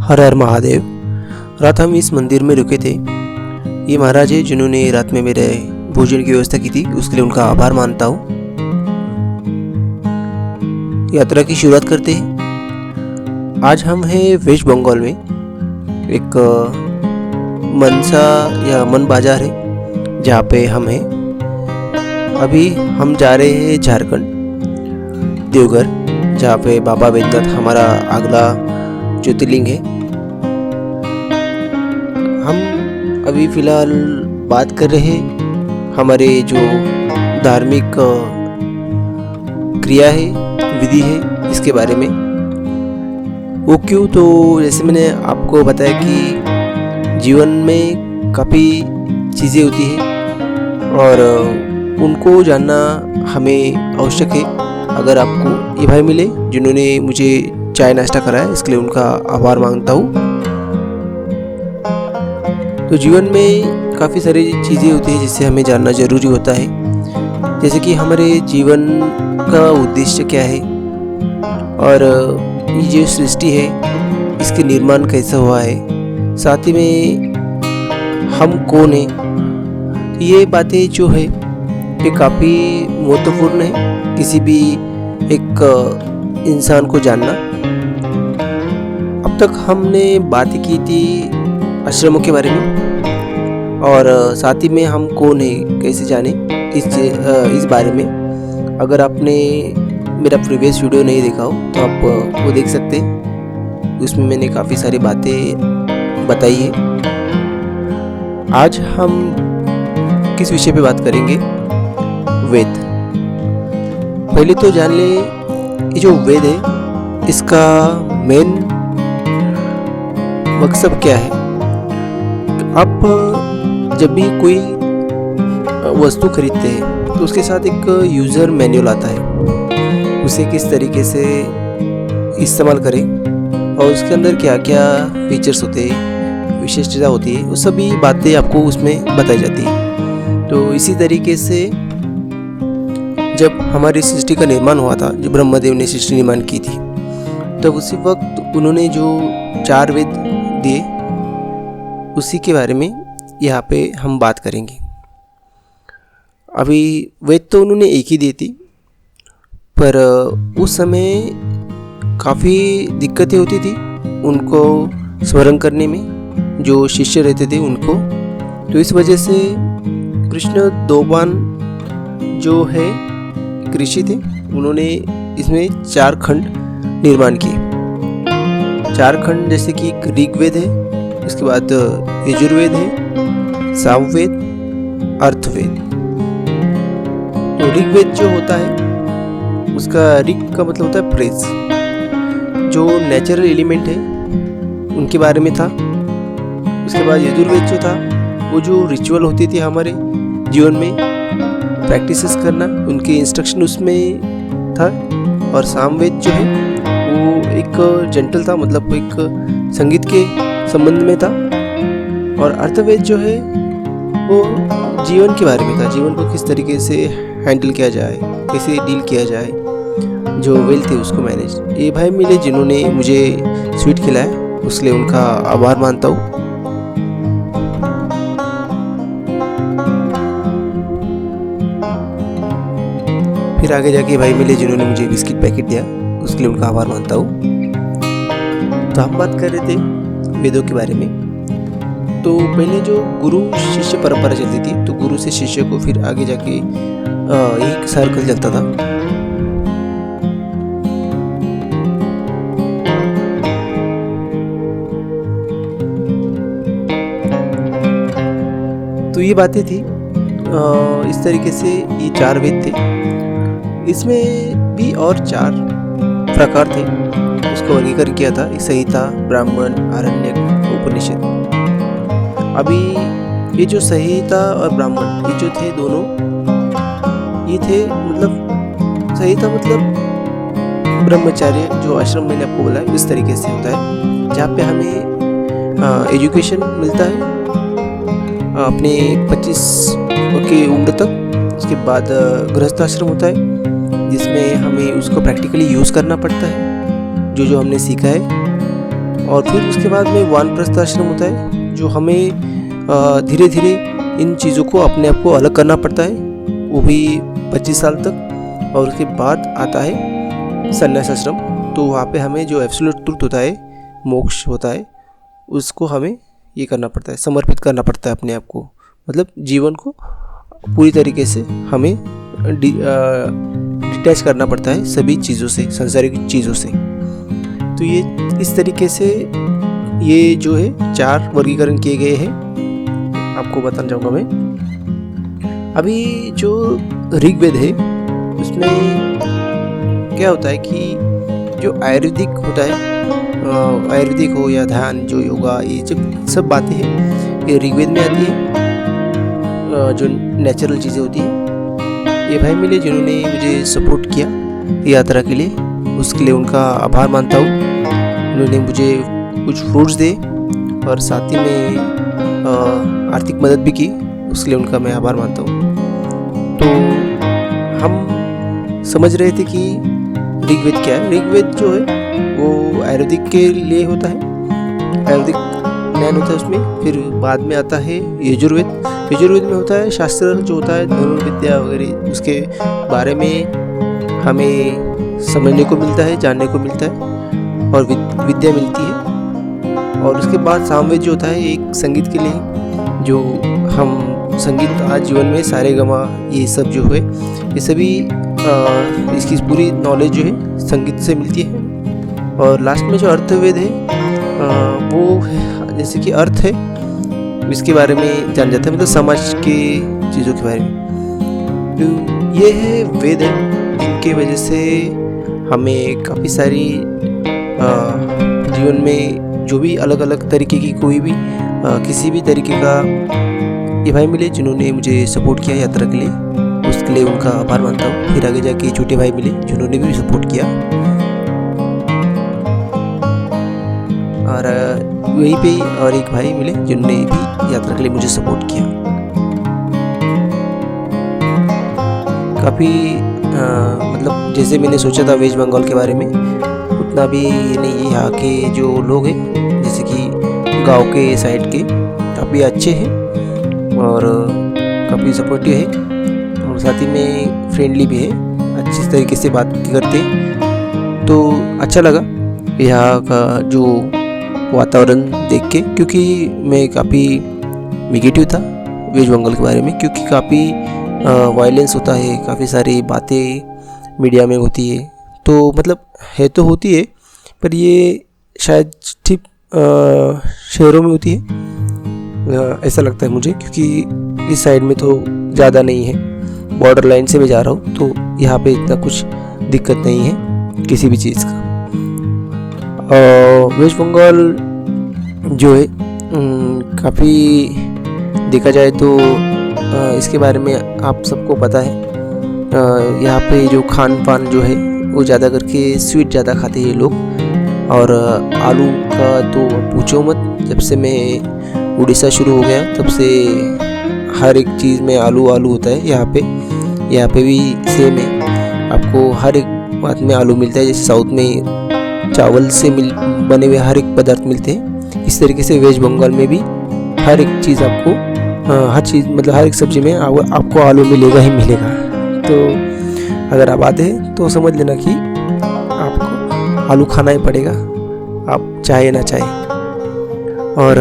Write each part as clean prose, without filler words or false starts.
हर हर महादेव। रात हम इस मंदिर में रुके थे। ये महाराज है जिन्होंने रात में मेरे भोजन की व्यवस्था की थी, उसके लिए उनका आभार मानता हूँ। यात्रा की शुरुआत करते हैं। आज हम हैं वेस्ट बंगाल में। एक मनसा या मन बाजार है जहाँ पे हम हैं। अभी हम जा रहे हैं झारखंड देवघर, जहाँ पे बाबा बैद्यनाथ हमारा अगला ज्योतिर्लिंग है। हम अभी फ़िलहाल बात कर रहे हैं हमारे जो धार्मिक क्रिया है, विधि है, इसके बारे में। वो क्यों, तो जैसे मैंने आपको बताया कि जीवन में काफ़ी चीज़ें होती हैं और उनको जानना हमें आवश्यक है। अगर आपको ये भाई मिले जिन्होंने मुझे चाय नाश्ता कराया, इसके लिए उनका आभार मांगता हूँ। तो जीवन में काफ़ी सारी चीज़ें होती हैं जिससे हमें जानना ज़रूरी होता है, जैसे कि हमारे जीवन का उद्देश्य क्या है और ये जो सृष्टि है इसके निर्माण कैसा हुआ है, साथ ही में हम कौन हैं। ये बातें जो है ये काफ़ी महत्वपूर्ण है किसी भी एक इंसान को जानना। अब तक हमने बात की थी आश्रमों के बारे में और साथ ही में हम कौन है कैसे जाने इस बारे में। अगर आपने मेरा प्रीवियस वीडियो नहीं देखा हो तो आप वो देख सकते हैं, उसमें मैंने काफ़ी सारी बातें बताई है। आज हम किस विषय पे बात करेंगे? वेद। पहले तो जान ले ये जो वेद है इसका मेन मकसद क्या है। आप जब भी कोई वस्तु खरीदते हैं तो उसके साथ एक यूज़र मैनुअल आता है, उसे किस तरीके से इस्तेमाल करें और उसके अंदर क्या क्या फीचर्स होते हैं, विशेषता होती है, वो सभी बातें आपको उसमें बताई जाती है। तो इसी तरीके से जब हमारी सृष्टि का निर्माण हुआ था, जो ब्रह्मदेव ने सृष्टि निर्माण की थी, तब उसी वक्त उन्होंने जो 4 वेद दिए उसी के बारे में यहाँ पे हम बात करेंगे। अभी वेद तो उन्होंने एक ही दी थी, पर उस समय काफ़ी दिक्कतें होती थी उनको स्मरण करने में, जो शिष्य रहते थे उनको। तो इस वजह से कृष्ण दोबान जो है ऋषि थे, उन्होंने इसमें 4 खंड निर्माण किए। 4 खंड जैसे कि ऋग्वेद है, उसके बाद यजुर्वेद है, सामवेद, अर्थवेद। तो ऋग्वेद जो होता है उसका ऋग का मतलब होता है प्रेज, जो नेचुरल एलिमेंट है उनके बारे में था। उसके बाद यजुर्वेद जो था वो जो रिचुअल होती थी हमारे जीवन में प्रैक्टिसेस करना, उनके इंस्ट्रक्शन उसमें था। और सामवेद जो है वो एक जेंटल था, मतलब एक संगीत के संबंध में था। और अर्थवेद जो है वो जीवन के बारे में था, जीवन को किस तरीके से हैंडल किया जाए, कैसे डील किया जाए, जो वेल्थ है उसको मैनेज। ये भाई मिले जिन्होंने मुझे स्वीट खिलाया, उसके लिए उनका आभार मानता हूँ। फिर आगे जाके भाई मिले जिन्होंने मुझे बिस्किट पैकेट दिया, उसके लिए उनका आभार मानता हूँ। तो हम बात कर रहे थे वेदों के बारे में। तो पहले जो गुरु शिष्य परंपरा चलती थी, तो गुरु से शिष्य को फिर आगे जाके एक सर्कल चलता था। तो ये बातें थी, इस तरीके से ये 4 वेद थे। इसमें भी और 4 प्रकार थे, उसको वर्गीकरण किया था, एक संहिता, ब्राह्मण, आरण्यक, उपनिषद। अभी ये जो संहिता और ब्राह्मण ये जो थे दोनों, ये थे मतलब संहिता मतलब ब्रह्मचार्य, जो आश्रम मैंने आपको बोला इस तरीके से होता है, जहाँ पे हमें एजुकेशन मिलता है अपने 25 की उम्र तक। उसके बाद गृहस्थ आश्रम होता है जिसमें हमें उसको प्रैक्टिकली यूज़ करना पड़ता है जो हमने सीखा है। और फिर उसके बाद में वानप्रस्थ आश्रम होता है, जो हमें धीरे धीरे इन चीज़ों को अपने आप को अलग करना पड़ता है, वो भी 25 साल तक। और उसके बाद आता है संन्यास आश्रम। तो वहाँ पे हमें जो एब्सोल्यूट ट्रुथ होता है, मोक्ष होता है, उसको हमें ये करना पड़ता है, समर्पित करना पड़ता है अपने आप को, मतलब जीवन को पूरी तरीके से हमें डिटैच करना पड़ता है सभी चीज़ों से, सांसारिक चीज़ों से। तो ये इस तरीके से ये जो है 4 वर्गीकरण किए गए हैं, आपको बताना चाहूँगा मैं। अभी जो ऋग्वेद है उसमें क्या होता है कि जो आयुर्वेदिक होता है, आयुर्वेदिक हो या ध्यान, जो योगा, ये जब सब बातें हैं ये ऋग्वेद में आती है। जो नेचुरल चीज़ें होती हैं, ये भाई मिले जिन्होंने मुझे सपोर्ट किया यात्रा के लिए, उसके लिए उनका आभार मानता हूँ। उन्होंने मुझे कुछ फ्रूट्स दे और साथ ही में आर्थिक मदद भी की, उसके लिए उनका मैं आभार मानता हूँ। तो हम समझ रहे थे कि ऋग्वेद क्या है। ऋग्वेद जो है वो आयुर्वेदिक के लिए होता है, आयुर्वेदिक ज्ञान होता है उसमें। फिर बाद में आता है यजुर्वेद। यजुर्वेद में होता है शास्त्र जो होता है, धनुर्विद्या वगैरह, उसके बारे में हमें समझने को मिलता है, जानने को मिलता है और विद्या मिलती है। और उसके बाद सामवेद जो होता है एक संगीत के लिए, जो हम संगीत आज जीवन में सारे गमा ये सब जो है, ये सभी इसकी पूरी नॉलेज जो है संगीत से मिलती है। और लास्ट में जो अर्थवेद है वो जैसे कि अर्थ है, इसके बारे में जान जाता है, मतलब समाज के चीज़ों के बारे में। तो ये है वेद है, जिनके वजह से हमें काफ़ी सारी जीवन में जो भी अलग अलग तरीके की कोई भी किसी भी तरीके का, ये भाई मिले जिन्होंने मुझे सपोर्ट किया यात्रा के लिए, उसके लिए उनका आभार मानता हूँ। फिर आगे जाके छोटे भाई मिले जिन्होंने भी सपोर्ट किया, और वहीं पे और एक भाई मिले जिन्होंने भी यात्रा के लिए मुझे सपोर्ट किया। काफ़ी मतलब जैसे मैंने सोचा था वेस्ट बंगाल के बारे में, उतना भी नहीं। यहाँ के जो लोग हैं जैसे कि गांव के साइड के काफ़ी अच्छे हैं और काफ़ी सपोर्टिव है, और साथ ही में फ्रेंडली भी है, अच्छी तरीके से बात करते हैं। तो अच्छा लगा यहाँ का जो वातावरण देख के, क्योंकि मैं काफ़ी नेगेटिव था वेस्ट बंगाल के बारे में, क्योंकि काफ़ी वायलेंस होता है, काफ़ी सारी बातें मीडिया में होती है। तो मतलब है तो होती है, पर ये शायद ठीक शहरों में होती है, ऐसा लगता है मुझे, क्योंकि इस साइड में तो ज़्यादा नहीं है। बॉर्डर लाइन से मैं जा रहा हूँ, तो यहाँ पे इतना कुछ दिक्कत नहीं है किसी भी चीज़ का। वेस्ट बंगाल जो है काफ़ी देखा जाए तो इसके बारे में आप सबको पता है। यहाँ पे जो खान पान जो है वो ज़्यादा करके स्वीट ज़्यादा खाते हैं लोग, और आलू का तो पूछो मत। जब से मैं उड़ीसा शुरू हो गया तब से हर एक चीज़ में आलू आलू होता है। यहाँ पे भी सेम है, आपको हर एक बात में आलू मिलता है। जैसे साउथ में चावल से बने हुए हर एक पदार्थ मिलते हैं, इस तरीके से वेस्ट बंगाल में भी हर एक चीज़ आपको हर चीज़ मतलब हर एक सब्ज़ी में आपको आलू मिलेगा ही मिलेगा। तो अगर आप आते हैं तो समझ लेना कि आपको आलू खाना ही पड़ेगा, आप चाहे ना चाहे। और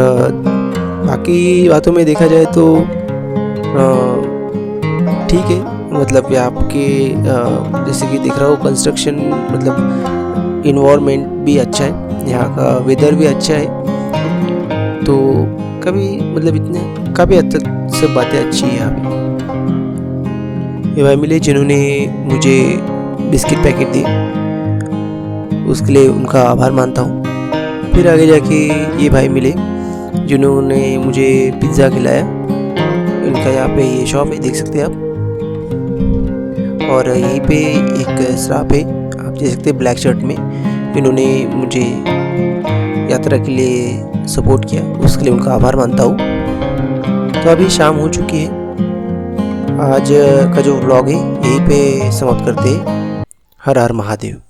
बाकी बातों में देखा जाए तो ठीक है, मतलब ये आपके जैसे कि दिख रहा हो कंस्ट्रक्शन, मतलब इन्वायरमेंट भी अच्छा है, यहाँ का वेदर भी अच्छा है। तो कभी मतलब इतने काफ़ी हद तक सब बातें अच्छी है यहाँ पे। ये भाई मिले जिन्होंने मुझे बिस्किट पैकेट दिए, उसके लिए उनका आभार मानता हूँ। फिर आगे जाके ये भाई मिले जिन्होंने मुझे पिज़्ज़ा खिलाया। इनका यहाँ पे ये शॉप है, देख सकते हैं आप। और यहीं पे एक शॉप है, आप देख सकते हैं ब्लैक शर्ट में, इन्होंने मुझे यात्रा के लिए सपोर्ट किया, उसके लिए उनका आभार मानता हूँ। तो अभी शाम हो चुकी है, आज का जो व्लॉग है यहीं पे समाप्त करते हैं। हर हर महादेव।